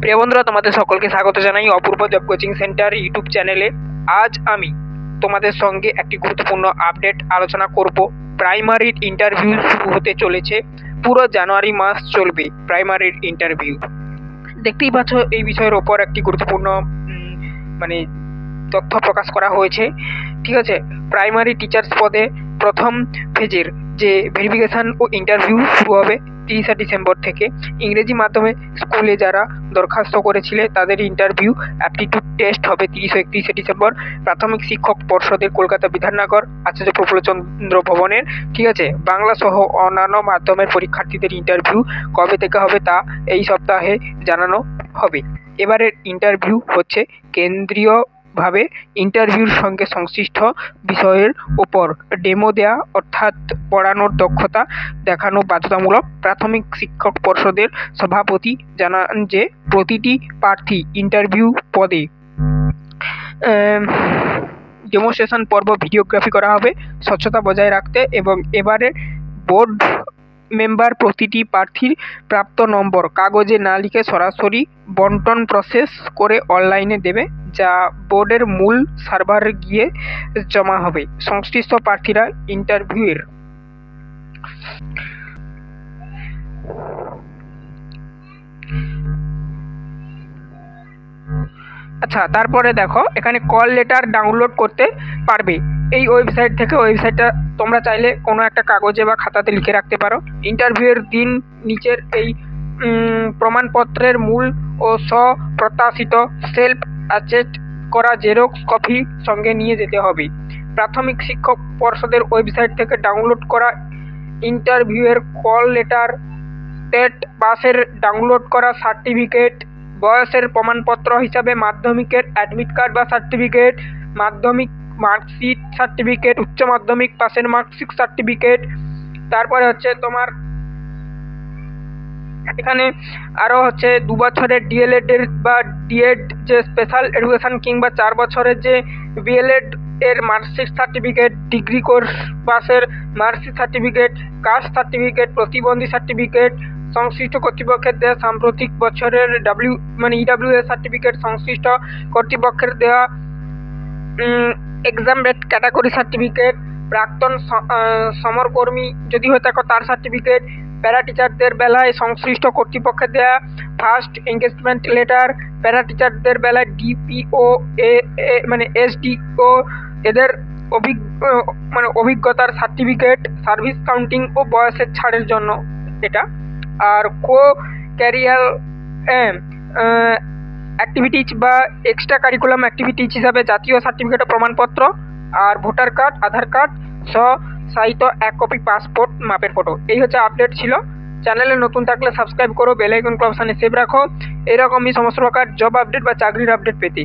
প্রিয় বন্ধুরা, তোমাদের সকলকে স্বাগত জানাই অপূর্ব জব কোচিং সেন্টার ইউটিউব চ্যানেলে। আজ আমি তোমাদের সঙ্গে একটি গুরুত্বপূর্ণ আপডেট আলোচনা করব। প্রাইমারির ইন্টারভিউ শুরু হতে চলেছে, পুরো জানুয়ারি মাস চলবে প্রাইমারির ইন্টারভিউ। দেখতেই পাচ্ছ এই বিষয়ের ওপর একটি গুরুত্বপূর্ণ তথ্য প্রকাশ করা হয়েছে। ঠিক আছে, প্রাইমারি টিচার্স পদে প্রথম ফেজের যে ভেরিফিকেশান ও ইন্টারভিউ শুরু হবে 30 ডিসেম্বর থেকে। ইংরেজি মাধ্যমে স্কুলে যারা দরখাস্ত করেছিলে তাদের ইন্টারভিউ অ্যাপটিটিউড টেস্ট হবে 30 ও 31 ডিসেম্বর। প্রাথমিক শিক্ষক পর্ষদের কলকাতা বিধাননগর আচার্য প্রফুল্লচন্দ্র ভবনের। ঠিক আছে, বাংলা সহ অন্যান্য মাধ্যমের পরীক্ষার্থীদের ইন্টারভিউ কবে থেকে হবে তা এই সপ্তাহে জানানো হবে। এবারের ইন্টারভিউ হচ্ছে কেন্দ্রীয়ভাবে ইন্টারভিউর সঙ্গে সংশ্লিষ্ট বিষয়ের ওপর ডেমো দেয়া, অর্থাৎ পড়ানোর দক্ষতা দেখানো বাধ্যতামূলক। প্রাথমিক শিক্ষক পর্ষদের সভাপতি জানান যে প্রতিটি প্রার্থী ইন্টারভিউ পদে ডেমোস্ট্রেশন পর্ব ভিডিওগ্রাফি করা হবে স্বচ্ছতা বজায় রাখতে। এবং এবারে বোর্ড মেম্বার প্রতিটি প্রার্থীর প্রাপ্ত নম্বর কাগজে না লিখে সরাসরি বন্টন প্রসেস করে অনলাইনে দেবে, যা বোর্ডের মূল সার্ভারে গিয়ে জমা হবে। সংশ্লিষ্ট প্রার্থীরা ইন্টারভিউয়ের তারপরে দেখো এখানে কল লেটার ডাউনলোড করতে পারবে এই ওয়েবসাইট থেকে। ওয়েবসাইটটা তোমরা চাইলে কোনো একটা কাগজে বা খাতাতে লিখে রাখতে পারো। ইন্টারভিউয়ের দিন নিচের এই প্রমাণপত্রের মূল ও স্বপ্রত্যাশিত সেলফ অ্যাটেস্ট করা জেরক্স কপি সঙ্গে নিয়ে যেতে হবে। প্রাথমিক শিক্ষক পর্ষদের ওয়েবসাইট থেকে ডাউনলোড করা ইন্টারভিউয়ের কল লেটার, টেট পাসের ডাউনলোড করা সার্টিফিকেট, বয়সের প্রমাণপত্র হিসাবে মাধ্যমিকের অ্যাডমিট কার্ড বা সার্টিফিকেট, মাধ্যমিক মার্কশিট সার্টিফিকেট, উচ্চ মাধ্যমিক পাসের মার্কশিট সার্টিফিকেট। তারপরে হচ্ছে তোমার এখানে আরও হচ্ছে 2 বছরের ডিএলএড এর বা ডিএড যে স্পেশাল এডুকেশন, কিংবা 4 বছরের যে বিএলএড এর মার্কশিট সার্টিফিকেট, ডিগ্রি কোর্স পাসের মার্কশিট সার্টিফিকেট, কাস্ট সার্টিফিকেট, প্রতিবন্ধী সার্টিফিকেট, সংশ্লিষ্ট কর্তৃপক্ষের দেওয়া সাম্প্রতিক বছরের ইডাব্লিউএস সার্টিফিকেট, সংশ্লিষ্ট কর্তৃপক্ষের দেওয়া এক্সামড ক্যাটাগরি সার্টিফিকেট, প্রাক্তন সমরকর্মী যদি হয়ে থাকো তার সার্টিফিকেট, প্যারা টিচারদের বেলায় সংশ্লিষ্ট কর্তৃপক্ষের দেওয়া ফার্স্ট এঙ্গেজমেন্ট লেটার, প্যারা টিচারদের বেলায় ডিপিও এসডিও এদের অভিজ্ঞতার সার্টিফিকেট, সার্ভিস কাউন্টিং ও বয়সের ছাড়ের জন্য এটা। আর কো ক্যারিয়ার অ্যাক্টিভিটিজ বা এক্সট্রা কারিকুলাম অ্যাক্টিভিটিজ হিসাবে জাতীয় সার্টিফিকেট ও প্রমাণপত্র, আর ভোটার কার্ড, আধার কার্ড সাহিত্য 1 কপি পাসপোর্ট মাপের ফটো। এই হচ্ছে আপডেট ছিল। চ্যানেলে নতুন থাকলে সাবস্ক্রাইব করো, বেল আইকন অপশানে সেভ রাখো এরকমই সমস্ত প্রকার জব আপডেট বা চাকরির আপডেট পেতে।